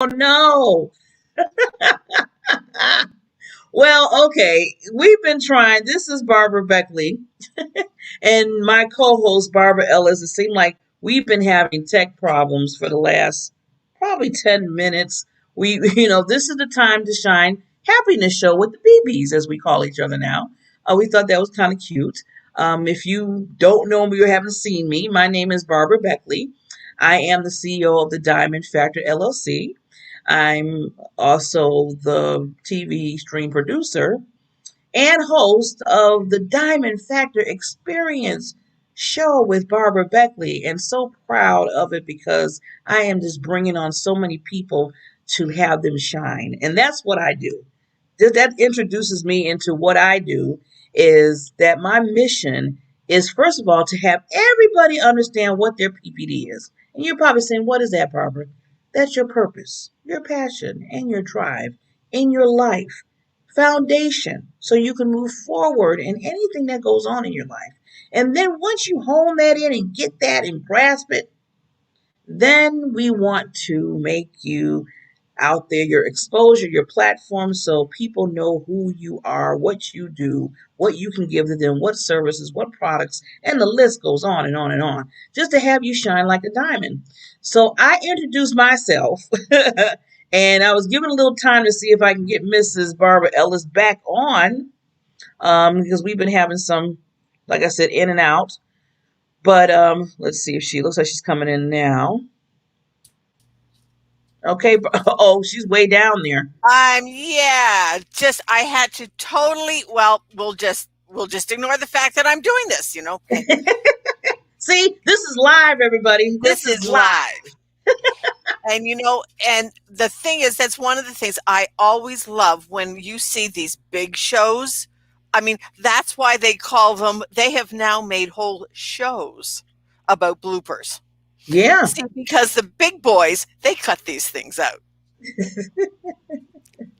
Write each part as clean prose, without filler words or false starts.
Oh no. Well, okay. We've been trying. This is Barbara Beckley and my co-host Barbara Ellis. It seemed like we've been having tech problems for the last probably 10 minutes. This is the time to shine happiness show with the BBs, as we call each other now. We thought that was kind of cute. If you don't know me or haven't seen me, my name is Barbara Beckley. I am the CEO of the Diamond Factor LLC. I'm also the TV stream producer and host of the Diamond Factor Experience show with Barbara Beckley, and so proud of it because I am just bringing on so many people to have them shine. And that's what I do. That introduces me into what I do is that my mission is, first of all, to have everybody understand what their PPD is. And you're probably saying, what is that, Barbara? That's your purpose, your passion, and your drive in your life foundation so you can move forward in anything that goes on in your life. And then once you hone that in and get that and grasp it, then we want to make you out there, your exposure, your platform, so people know who you are, what you do, what you can give to them, what services, what products, and the list goes on and on and on, just to have you shine like a diamond. So I introduced myself and I was given a little time to see if I can get Mrs. Barbara Ellis back on because we've been having some, like I said, in and out. But let's see if she looks like she's coming in now. Okay. Oh, she's way down there. Yeah, just I had to totally, well, we'll just ignore the fact that I'm doing this, See, this is live, everybody. This This is is live. live. And the thing is, that's one of the things I always love when you see these big shows. I mean, that's why they have now made whole shows about bloopers. Yeah. See, because the big boys, they cut these things out.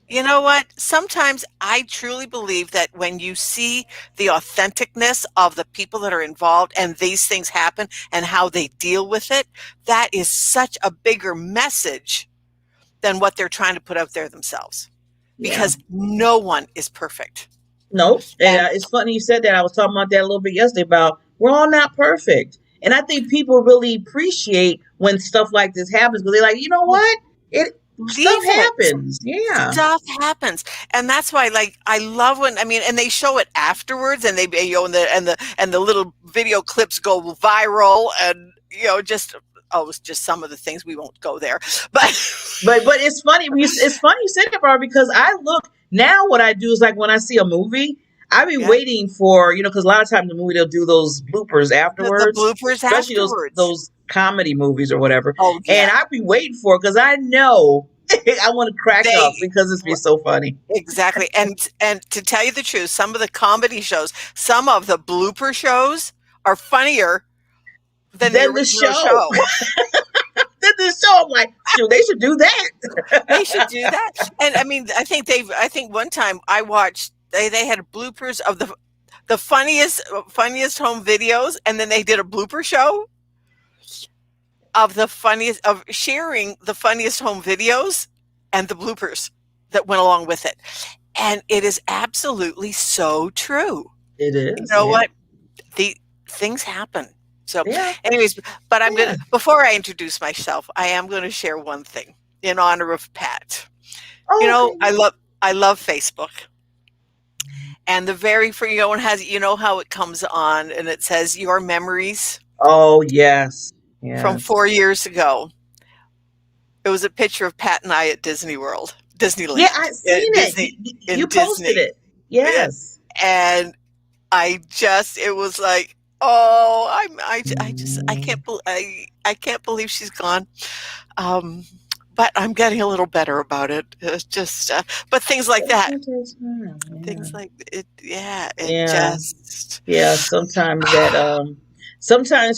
You know what? Sometimes I truly believe that when you see the authenticness of the people that are involved and these things happen and how they deal with it, that is such a bigger message than what they're trying to put out there themselves. Yeah. Because no one is perfect. Nope. And And it's funny you said that. I was talking about that a little bit yesterday about we're all not perfect. And I think people really appreciate when stuff like this happens because they're like, you know what? It stuff leave it. happens. Yeah. Stuff happens, and that's why, like, I love when, I mean, and they show it afterwards, and they, and the little video clips go viral, and just, it's just some of the things. We won't go there, but But it's funny. It's funny you said that, Barbara, because I look now. What I do is like when I see a movie, I be yeah, waiting for because a lot of times the movie they'll do those bloopers the afterwards, bloopers especially those afterwards. those comedy movies or whatever. Oh And yeah, I be waiting for it because I know I want to crack up they because it's be so funny. exactly, and to tell you the truth, some of the comedy shows, some of the blooper shows are funnier than the Then the original show, show. then the show, I'm like, shoot, they should do that. They should do that. And I mean, I think one time I watched, they had bloopers of the funniest home videos, and then they did a blooper show of the funniest, of sharing the funniest home videos and the bloopers that went along with it. And it is absolutely so true. It You is, know yeah, what? The things happen. So, yeah, anyways, but yeah. before I introduce myself, I am going to share one thing in honor of Pat. You Oh, know, okay. I love Facebook. And the very free, one has, how it comes on and it says your memories Oh, yes, from yes. 4 years ago. It was a picture of Pat and I at Disney World, Yeah, Disneyland, I seen it. Disney in You posted Disney. it. Yeah. Yes. And it was like, oh, I can't believe she's gone. Um, but I'm getting a little better about it. It's just, but things like that, It takes time. things Yeah. like it, yeah, it Yeah. just, Yeah. Sometimes yeah,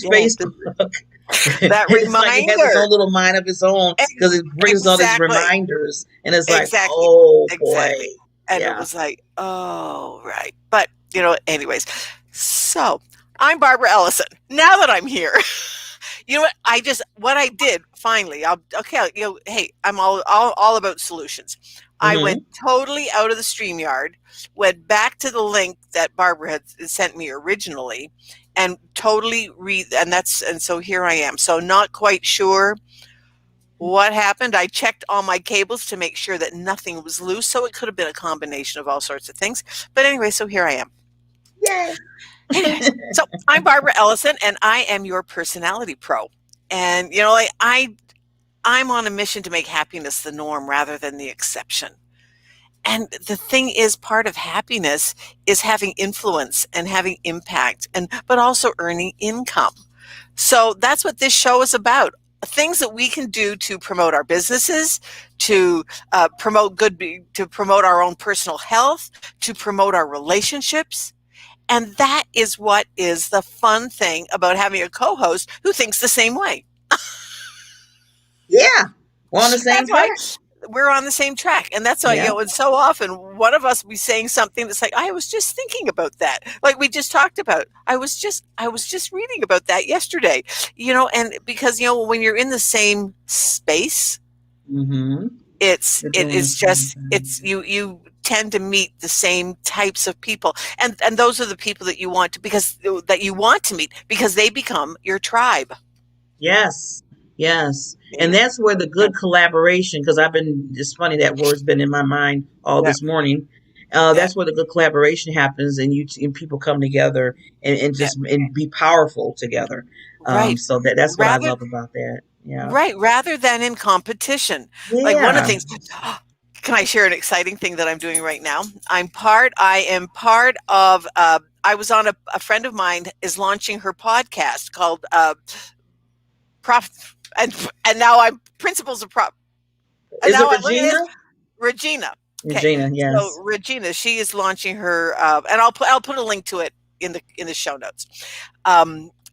Facebook, that it's like it has its reminder. own little mind of its own because it brings all these Exactly, reminders, and it's like, exactly, oh boy, exactly. And it yeah. was like, oh, right. But, anyways, so I'm Barbara Ellison. Now that I'm here, what I did finally, hey, I'm all about solutions. I went Mm-hmm. totally out of the StreamYard, went back to the link that Barbara had sent me originally, and totally and so here I am. So not quite sure what happened. I checked all my cables to make sure that nothing was loose, so it could have been a combination of all sorts of things. But anyway, so here I am. Yay. Anyways, so I'm Barbara Ellison, and I am your personality pro. And I'm on a mission to make happiness the norm rather than the exception. And the thing is, part of happiness is having influence and having impact, but also earning income. So that's what this show is about. Things that we can do to promote our businesses, to to promote our own personal health, to promote our relationships. And that is what is the fun thing about having a co-host who thinks the same way. Yeah. We're on the same That's why track. we're on the same track. And that's why, Yeah. and so often one of us will be saying something that's like, I was just thinking about that. Like we just talked about. I was just reading about that yesterday. And because, when you're in the same space, Mm-hmm. it Doing the is same just thing. it's you tend to meet the same types of people, and those are the people that you want to meet because they become your tribe. Yes, yes. And See? that's where the Yeah, good collaboration, because it's funny that word's been in my mind all yeah, this morning. yeah, That's where the good collaboration happens, and and people come together and yeah. just and be powerful together. Right. So that's what I Rather love about that. Yeah, rather than in competition. Like one of the yeah. things, can I share an exciting thing that I'm doing right now? I am part of, I was on a friend of mine is launching her podcast called Prof, and now I'm Principles of Prop. And Is now it I look at Regina? this, Regina. Okay, Regina, so yes. Regina, she is launching her, and I'll put a link to it in the show notes.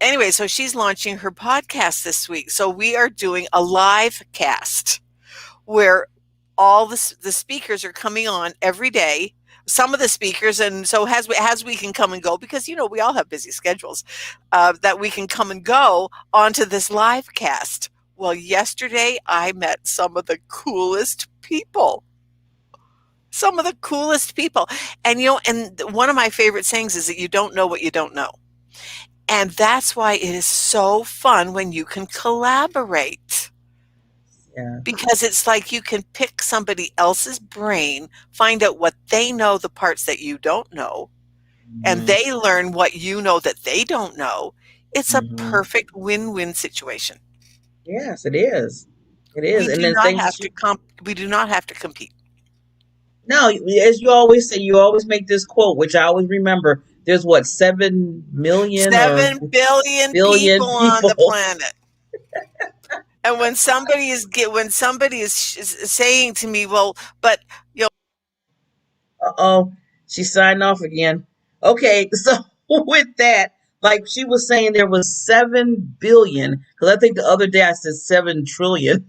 Anyway, so she's launching her podcast this week. So we are doing a live cast where all the speakers are coming on every day. Some of the speakers, and so as we can come and go, because we all have busy schedules, that we can come and go onto this live cast. Well, yesterday I met some of the coolest people. Some of the coolest people. And one of my favorite sayings is that you don't know what you don't know. And that's why it is so fun when you can collaborate, Yeah. because it's like you can pick somebody else's brain, find out what they know, the parts that you don't know, and Hmm. they learn what you know that they don't know. It's a Hmm. perfect win-win situation. Yes, it is. It is. We And do then not things have that to you comp we do not have to compete. No, as you always say, you always make this quote, which I always remember. There's what, 7 million or 7 billion billion people on the people. planet. And when somebody is saying to me, well, but you know, Uh-oh, she signed off again. Okay, so with that, like she was saying, there was 7 billion. Because I think the other day I said 7 trillion,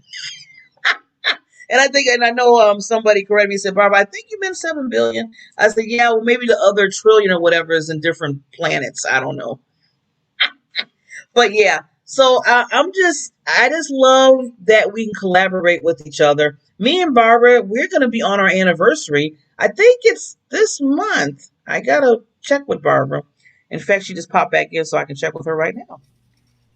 and I know somebody corrected me and said, Barbara, I think you meant 7 billion. I said, yeah, well maybe the other trillion or whatever is in different planets. I don't know. But yeah, so I just love that we can collaborate with each other. Me and Barbara, we're going to be on our anniversary. I think it's this month. I got to check with Barbara. In fact, she just popped back in so I can check with her right now.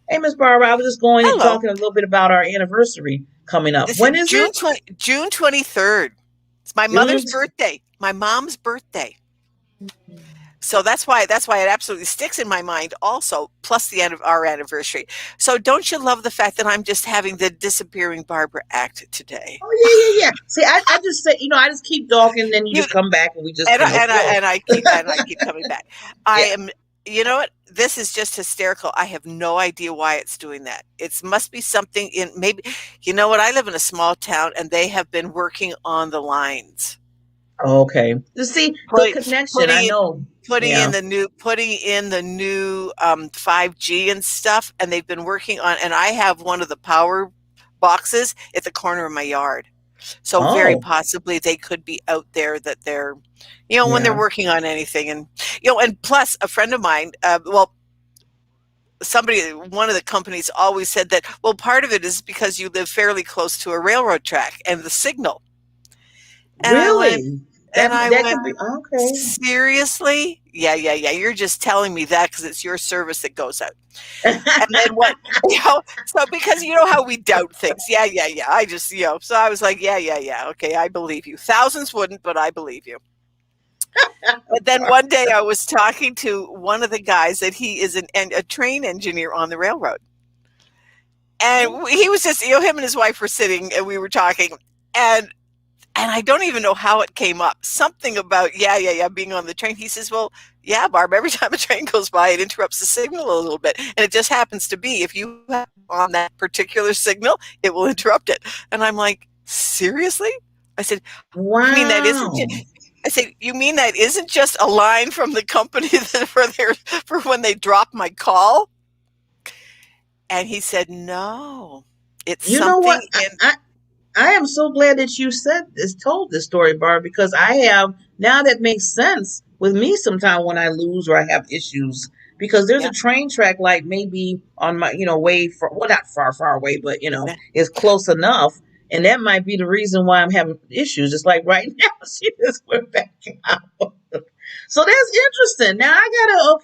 Hey, Miss Barbara, I was just going and hello, talking a little bit about our anniversary coming up. this is When is it? June 23rd. It's my June. mother's birthday, my mom's birthday. So that's why it absolutely sticks in my mind also, plus our anniversary. So don't you love the fact that I'm just having the disappearing Barbara act today? Oh yeah, yeah, yeah. See, I just say, I just keep talking, and then you You just come back, and we just, and I, and I flow. and I keep coming back. I Yeah. am You know what? This is just hysterical. I have no idea why it's doing that. It must be something in maybe what? I live in a small town and they have been working on the lines. Okay. You see, good Put, connection. I putting know. Yeah. putting in the new 5G and stuff, and they've been working on, and I have one of the power boxes at the corner of my yard. So very Oh, possibly they could be out there, that they're, when they're yeah. working on anything. And and plus a friend of mine, one of the companies always said that, well, part of it is because you live fairly close to a railroad track and the signal. And I went, Really? and I That went, could be okay. seriously? Yeah, yeah, yeah. You're just telling me that because it's your service that goes out. And then what, so because you know how we doubt things. Yeah, yeah, yeah. I just, so I was like, yeah, yeah, yeah. Okay, I believe you. Thousands wouldn't, but I believe you. But then one day I was talking to one of the guys that he is a train engineer on the railroad. And he was just, him and his wife were sitting and we were talking. And I don't even know how it came up. Something about, yeah, yeah, yeah, being on the train. He says, well, yeah, Barb, every time a train goes by, it interrupts the signal a little bit. And it just happens to be, if you have on that particular signal, it will interrupt it. And I'm like, seriously? I said, you mean that isn't, Wow. I said, you mean that isn't just a line from the company for when they drop my call? And he said, no, it's You know what? something in, I am so glad that you told this story, Barb, because I have now that makes sense with me sometimes when I lose or I have issues. Because there's yeah, a train track like maybe on my, way far, well, not far away, but yeah, it's close enough. And that might be the reason why I'm having issues. It's like right now, she just went back out. So that's interesting. Now I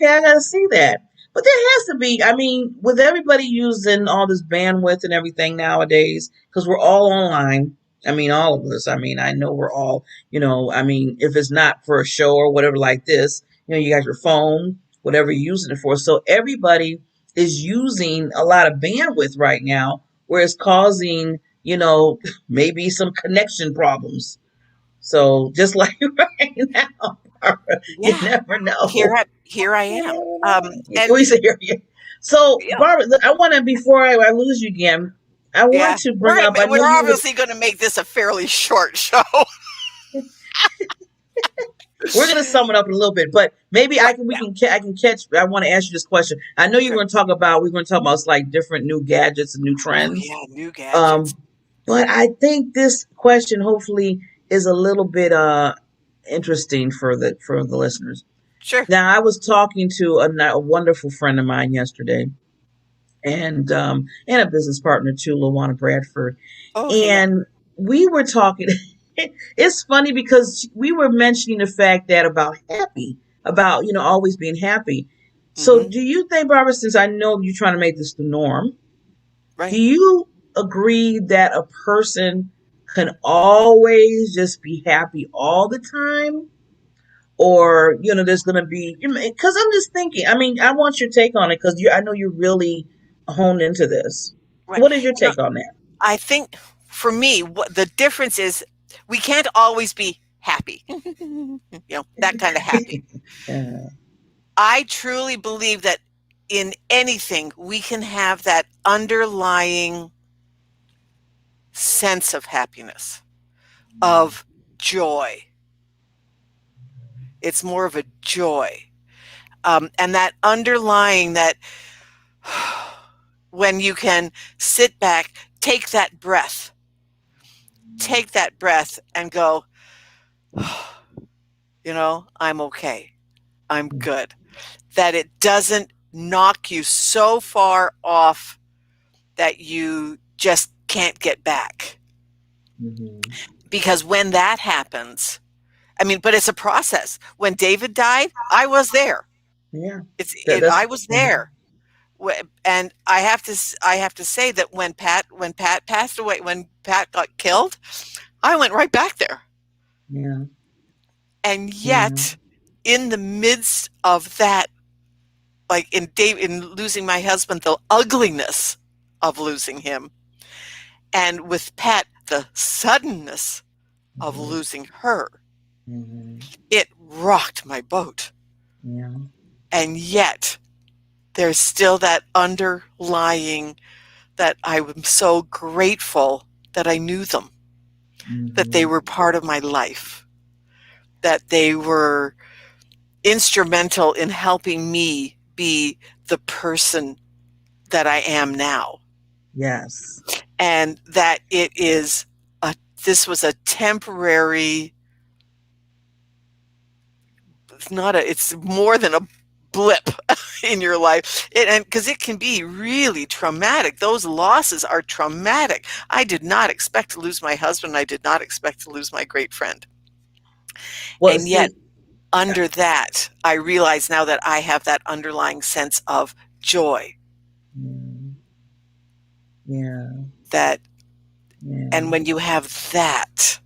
gotta see that. But there has to be, I mean, with everybody using all this bandwidth and everything nowadays, because we're all online. I mean, all of us. I mean, I know we're all, I mean, if it's not for a show or whatever like this, you got your phone, whatever you're using it for. So everybody is using a lot of bandwidth right now, where it's causing, maybe some connection problems. So just like right now, Barbara, you yeah. never Here know. here I You am. never know. And We say here. So yeah, Barbara, I want to before I lose you again, I want yeah. to bring up. I know We're you would. obviously going to make this a fairly short show. We're going to sum it up in a little bit, but maybe I Right. can. We Yeah. can. I can catch. I want to ask you this question. I know you're Sure. going to talk about. We're going to talk about like different new gadgets and new Oh trends. yeah, new gadgets. Um, but I think this question hopefully is a little bit interesting for the listeners. Sure. Now, I was talking to a wonderful friend of mine yesterday, and a business partner too, Lawana Bradford, Oh, okay, yeah. and we were talking. It's funny because we were mentioning the fact that about always being happy. So, Mhm. do you think, Barbara, since I know you're trying to make this the norm, do Right. you agree that a person can always just be happy all the time? Or there's going to be, because I'm just thinking, I mean, I want your take on it because I know you're really honed into this. Right. What is your You know, take on that? I think for me what the difference is, we can't always be happy. That kind of happy. uh, I truly believe that in anything we can have that underlying sense of happiness, of joy. It's more of a joy. And that underlying that when you can sit back, take that breath and go, I'm okay. I'm good. That it doesn't knock you so far off that you just can't get back. mhm. Because when that happens, I mean, but it's a process. When David died, I was there. Yeah, I that's was mhm. there. And I have to say that when Pat passed away, when Pat got killed, I went right back there. Yeah, And yeah, yet, in the midst of that, like in losing my husband, the ugliness of losing him, and with Pat, the suddenness of mhm, losing her, mhm, it rocked my boat. yeah, And yet, there's still that underlying that I am so grateful that I knew them, that they mhm, were part of my life, that they were instrumental in helping me be the person that I am now. yes, And that this was a temporary, it's more than a blip in your life. And because it can be really traumatic. Those losses are traumatic. I did not expect to lose my husband. I did not expect to lose my great friend. Well, And yet, see, under that, I realize now that I have that underlying sense of joy yeah, yeah, that, and yeah. when you have that,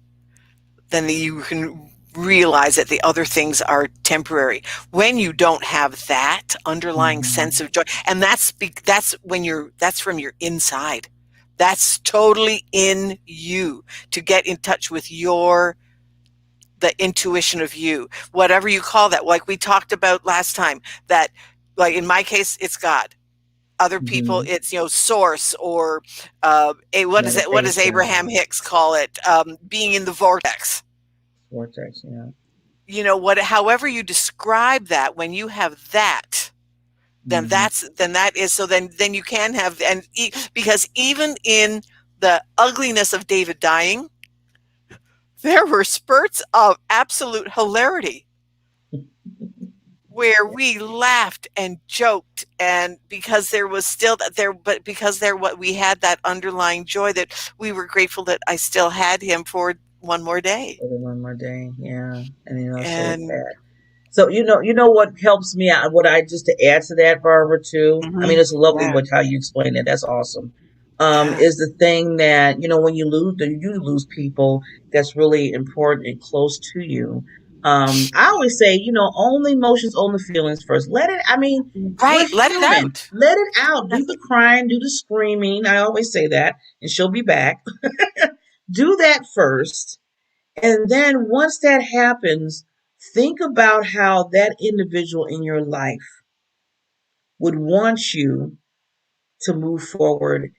then you can realize that the other things are temporary. When you don't have that underlying sense Mhm. of joy, and that's that's from your inside. That's totally in you, to get in touch with the intuition of you, whatever you call that. Like we talked about last time, that, like in my case, it's God. Other people, Mhm. it's, source, or what is it? What does Meditation, Abraham Hicks call it? Being in the vortex. vortex, yeah. However you describe that, when you have that, Mhm. then that is, so then you can have, because even in the ugliness of David dying, there were spurts of absolute hilarity where we laughed and joked, and because there was still that there, but because there, what we had, that underlying joy, that we were grateful that I still had him for one more day. For the one more day, yeah. And so is And that. So what helps me out. What I just to add to that, Barbara, too. I mean, mhm, it's lovely yeah, what how you explain it. That's awesome. yeah, Is the thing that when you lose people that's really important and close to you. I always say, own the emotions, own the feelings first. Let it. I mean, we're right. Let it human. out. Let it out. Do the crying, do the screaming. I always say that, and she'll be back. Do that first, and then once that happens, think about how that individual in your life would want you to move forward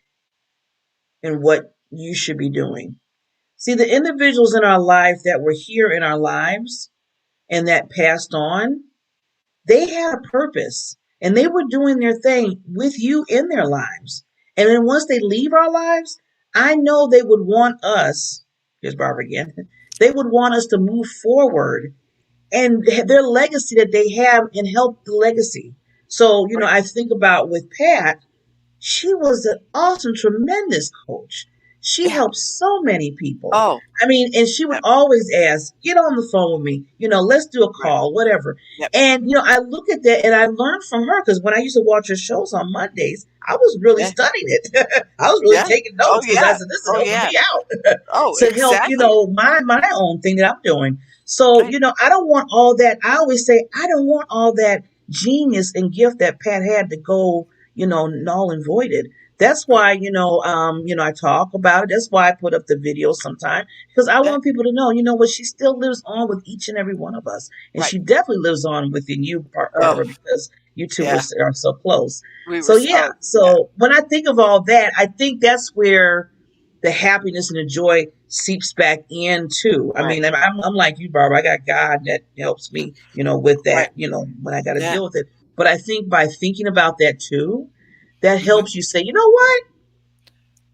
in what you should be doing. See, the individuals in our life that were here in our lives and that passed on, they had a purpose and they were doing their thing with you in their lives. And then once they leave our lives, I know they would want us, here's Barbara again, they would want us to move forward and their legacy that they have and help the legacy. So, Right. I think about with Pat, she was an awesome, tremendous coach. She Yeah. helped so many people. Oh, I mean, and she would yep, always ask, get on the phone with me, let's do a right. call, whatever. Yep. And, I look at that and I learned from her because when I used to watch her shows on Mondays, I was really Yeah. studying it. I was really Yeah. taking Oh, notes because I yeah. said, this is Oh, helping yeah. me out Oh, to help, exactly. my own thing that I'm doing. So, Right. I don't want all that. I always say, I don't want all that genius and gift that Pat had to go, null and voided. That's Right. why, I talk about it. That's why I put up the videos sometimes because I Yeah. want people to know, what, she still lives on with each and every one of us. And Right. she definitely lives on within you, Oh, Barbara, because you two yeah. are so close. We were. So, yeah. Oh, yeah. So when I think of all that, I think that's where the happiness and the joy seeps back in too. I Right. mean, I'm like you, Barbara. I got God that helps me, with Right. that, when I got to Yeah. deal with it. But I think by thinking about that too, that Hmm. helps you say, you know what?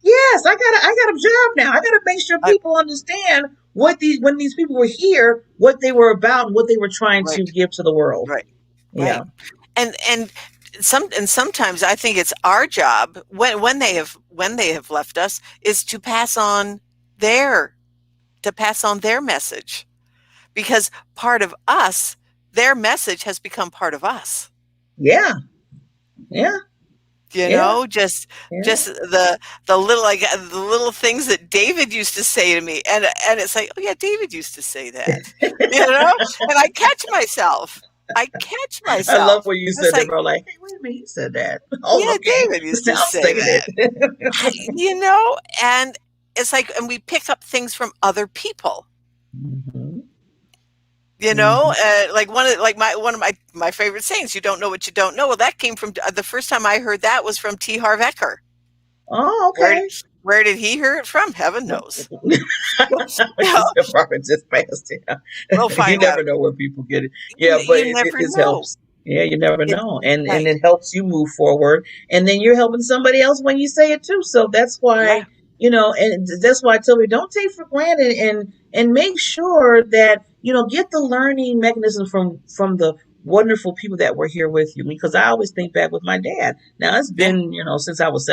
Yes, I got a job now. I got to make sure I, people understand what when these people were here, what they were about, and what they were trying to right. give to the world. Right. Yeah, Right. And sometimes I think it's our job, when they have left us, is to their pass on their message, because part of us, their message has become part of us. yeah, yeah, yeah, Just yeah. the little, like, the little things that David used to say to me, and it's like, oh yeah, David used to say that, and I catch I love myself. when you It's said that, like, bro. Like, hey, wait a minute, you said that. Oh, yeah, okay. David used Now to I'm say saying that. it. And it's like, and we pick up things from other people. Mhm, mhm. Like one of my favorite sayings, "You don't know what you don't know." Well, that came from, the first time I heard that was from T. Harv Eker. Oh, Where okay. where did he hear it from? Heaven knows. Yeah, Because the prophet just passed him. we'll You find out. never know where people get it. Yeah, but You never it know. helps. Yeah, you never It know, and Right. it helps you move forward, and then you're helping somebody else when you say it too. So that's Yeah. why and that's why I tell you don't take for granted, and make sure that get the learning mechanism from the wonderful people that were here with you. Because I always think back with my dad. Now it's Yeah, been, since I was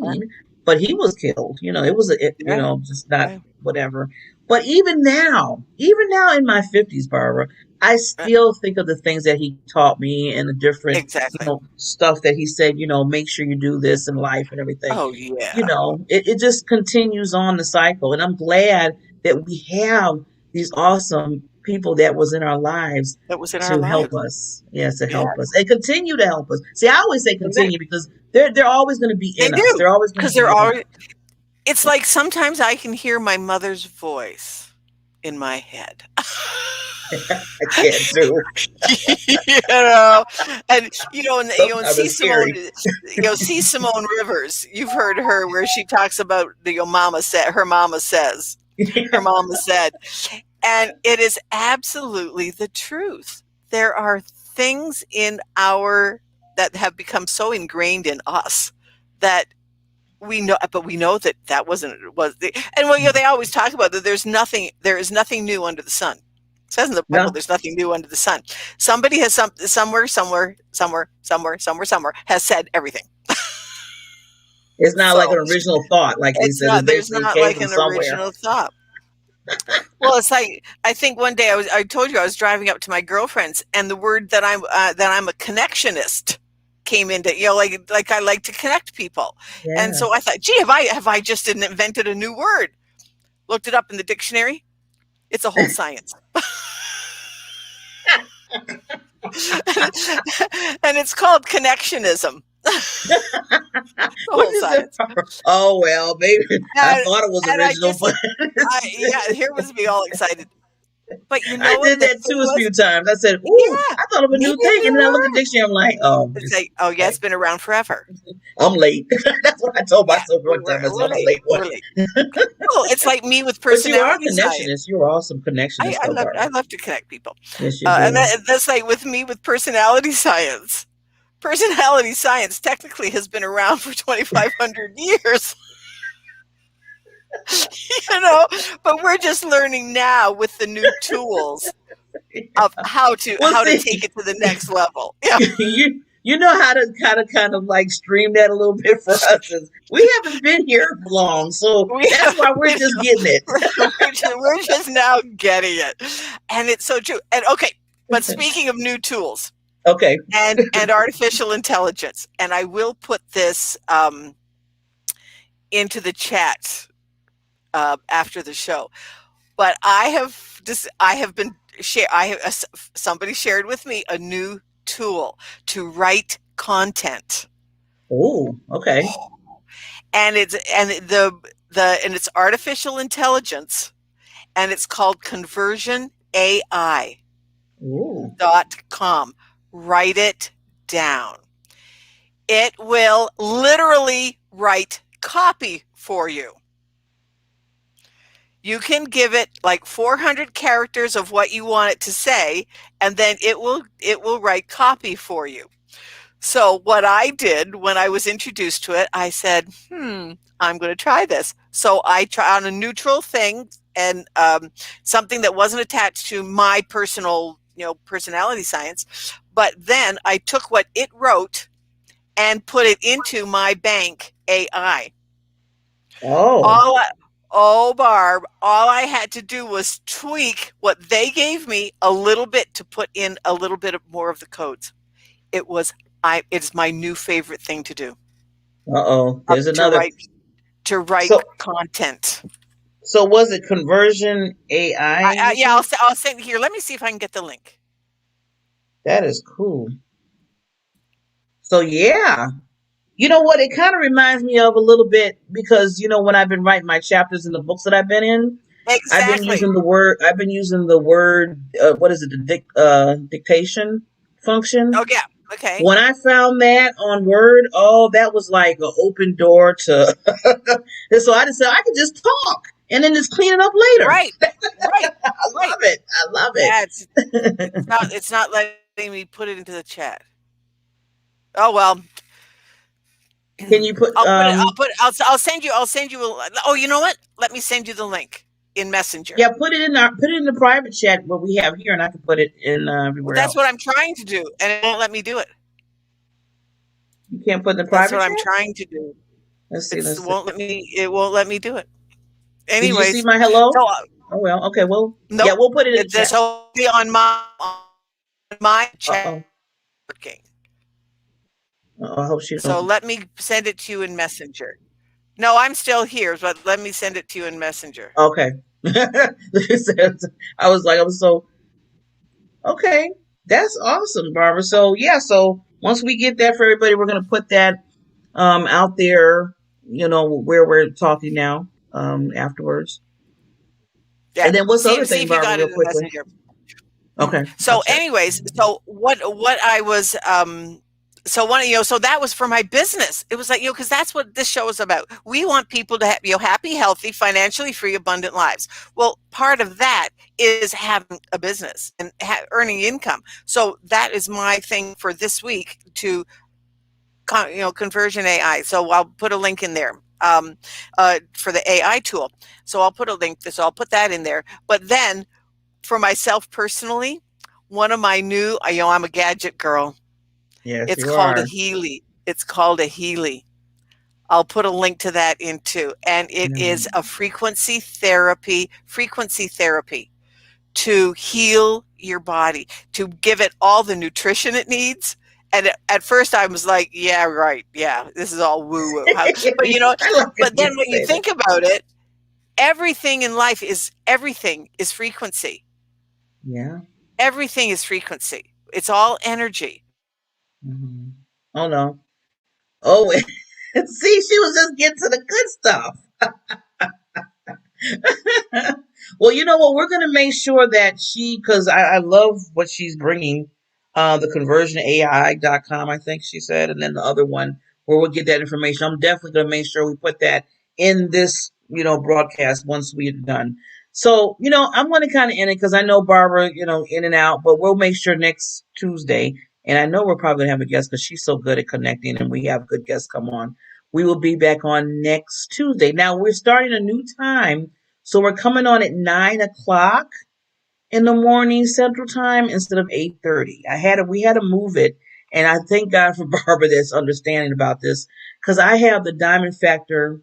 yeah, 17, but he was killed. It was yeah, just not yeah, whatever. But even now in my 50s, Barbara, I uh, still think of the things that he taught me and the different, exactly. stuff that he said, make sure you do this in life and everything. Oh yeah, It just continues on the cycle. And I'm glad that we have these awesome people that was in our lives that was in our to help lives. us. Yes, to Yeah, help us and continue to help us. See, I always say they, continue because they're always going to be they in us. do They're always going to because they're be in us. already. It's like sometimes I can hear my mother's voice in my head. I can't do. you know, and and Sometimes it's scary. see Simone Rivers. You've heard her where she talks about mama said, her mama said, and it is absolutely the truth. There are things in our that have become so ingrained in us that we know, but we know that that wasn't was the, and well, they always talk about that. There is nothing new under the sun. It says in the Bible, No, there's nothing new under the sun. Somebody has somewhere has said everything. it's not like an So original thought, like they it's said. not. It There's basically not came like from an somewhere. original thought. Well, it's like I think one day I told you I was driving up to my girlfriend's, and the word that I'm a connectionist came into like I like to connect people, and Yeah. so I thought, gee, have I just invented a new word? Looked it up in the dictionary. It's a whole science, and it's called connectionism. The What whole is it? science, Oh well, maybe I and, thought it was and I original, just but yeah, here was me all excited. But you I know what did the that thing too a was? few times. I said, "Ooh, Yeah, I thought of a maybe new a thing," and new then I looked at the word. dictionary. I'm like, "Oh, It's like, oh yeah, it's okay, been around forever. I'm late." That's what I told Yeah, myself one time. I said, we're "I'm a late. late one." We're late. Well, it's like me with But you are a personality science. connectionist. You're awesome connectionist, though, I Barbara. love to connect people, Yes, you and do. that's like with me with personality science. Personality science technically has been around for 2,500 years, but we're just learning now with the new tools of Well, how to see, take it to the next level. Yeah, you know how to kind of like stream that a little bit for us. Is we haven't been here long, so we that's why we're just getting it. we're just now getting it, and it's so true. And okay, but speaking of new tools Okay. and artificial intelligence, and I will put this into the chat after the show. But I have been share I have somebody shared with me a new tool to write content, Oh, okay. and it's artificial intelligence, and it's called Ooh. conversionai.com. Write it down. It will literally write copy for you. You can give it like 400 characters of what you want it to say, and then it will write copy for you. So what I did when I was introduced to it, I said, I'm going to try this. So I try on a neutral thing, and something that wasn't attached to my personal, personality science. But then I took what it wrote and put it into my bank AI. Oh. All I, oh, Barb, all I had to do was tweak what they gave me a little bit to put in a little bit more of the codes. It's my new favorite thing to do. Uh-oh. There's To another. write So content. was it conversion AI, you Yeah, said? I'll send here. Let me see if I can get the link. That is cool. So yeah. You know what? It kind of reminds me of a little bit because when I've been writing my chapters in the books that I've been in, Exactly. I've been using the word what is it, the dictation Oh function. yeah. Okay. When I found that on Word, oh, that was like an open door to. And so I just said I could just talk and then just clean it up later. Right. Right. I Right. love it. I love Yeah. it. It's not letting me put it into the chat. Oh well. Can you put I'll send you. Oh, you know what? Let me send you the link. in Messenger. Yeah, put it in the private chat what we have here, and I can put it in Well, everywhere that's what else. I'm trying to do, and it won't let me do it. You can't put in the That's private what I'm chat. trying to do. Let's see. Let's see. It won't let me do it. Did you see Anyways, my hello? so Oh well. Okay. Well, yeah, nope. we'll put it in the It's chat. only on my Uh chat oh. working. I hope she So don't. let me send it to you in Messenger. No, I'm still here, but let me send it to you in Messenger. Okay. I was like, I was so okay. That's awesome, Barbara. So yeah. So once we get that for everybody, we're gonna put that out there. Where we're talking now. Afterwards. Yeah. And then what's the other See thing, if you Barbara? got it Real in quickly. Messenger. Okay, I'll So check. anyways, so what I was so one so that was for my business. It was like, because that's what this show is about. We want people to have, happy, healthy, financially free, abundant lives. Well, part of that is having a business and earning income. So that is my thing for this week to conversion AI. So I'll put a link in there for the AI tool. So I'll put a link. So I'll put that in there. But then for myself personally, one of my new, I'm a gadget girl. Yes, It's you called a are. Healy. It's called a Healy. I'll put a link to that in too. And it No. is a frequency therapy to heal your body, to give it all the nutrition it needs. And at first I was like, yeah, right. Yeah, this is all woo woo. But I like it but when then you when you say that. think about it, everything is frequency. Yeah. Everything is frequency. It's all energy. Hmm. Oh no. Oh, see, she was just getting to the good stuff. Well, you know what? We're going to make sure that because I love what she's bringing, the conversionai.com, I think she said, and then the other one where we'll get that information. I'm definitely going to make sure we put that in this, broadcast once we're done. So, I'm going to kind of end it because I know Barbara, in and out, but we'll make sure next Tuesday. And I know we're probably going to have a guest because she's so good at connecting and we have good guests come on. We will be back on next Tuesday. Now we're starting a new time, so we're coming on at 9 o'clock in the morning Central Time instead of 8:30. We had to move it, and I thank God for Barbara that's understanding about this because I have the Diamond Factor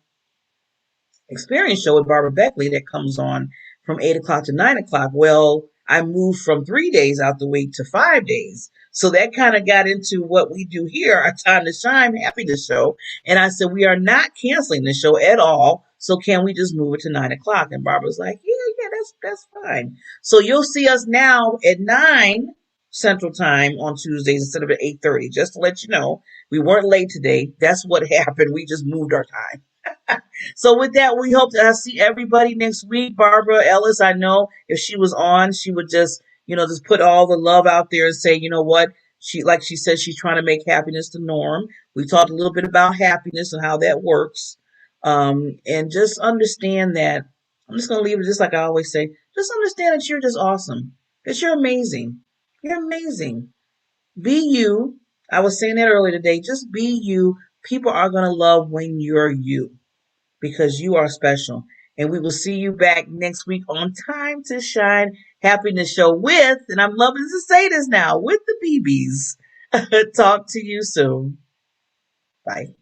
experience show with Barbara Beckley that comes on from 8 o'clock to 9 o'clock. Well, I moved from 3 days out the week to 5 days. So that kind of got into what we do here, our Time to Shine Happiness Show. And I said, we are not canceling the show at all. So can we just move it to 9 o'clock? And Barbara's like, yeah, that's fine. So you'll see us now at 9 Central Time on Tuesdays instead of at 8:30. Just to let you know, we weren't late today. That's what happened. We just moved our time. So with that, we hope to see everybody next week. Barbara Ellis, I know if she was on, she would just, just put all the love out there and say, you know what? Like she said, she's trying to make happiness the norm. We talked a little bit about happiness and how that works. And just understand that I'm just going to leave it just like I always say. Just understand that you're just awesome. That you're amazing. You're amazing. Be you. I was saying that earlier today. Just be you. People are going to love when you're you because you are special. And we will see you back next week on Time to Shine Happiness Show with, and I'm loving to say this now, with the BBs. Talk to you soon. Bye.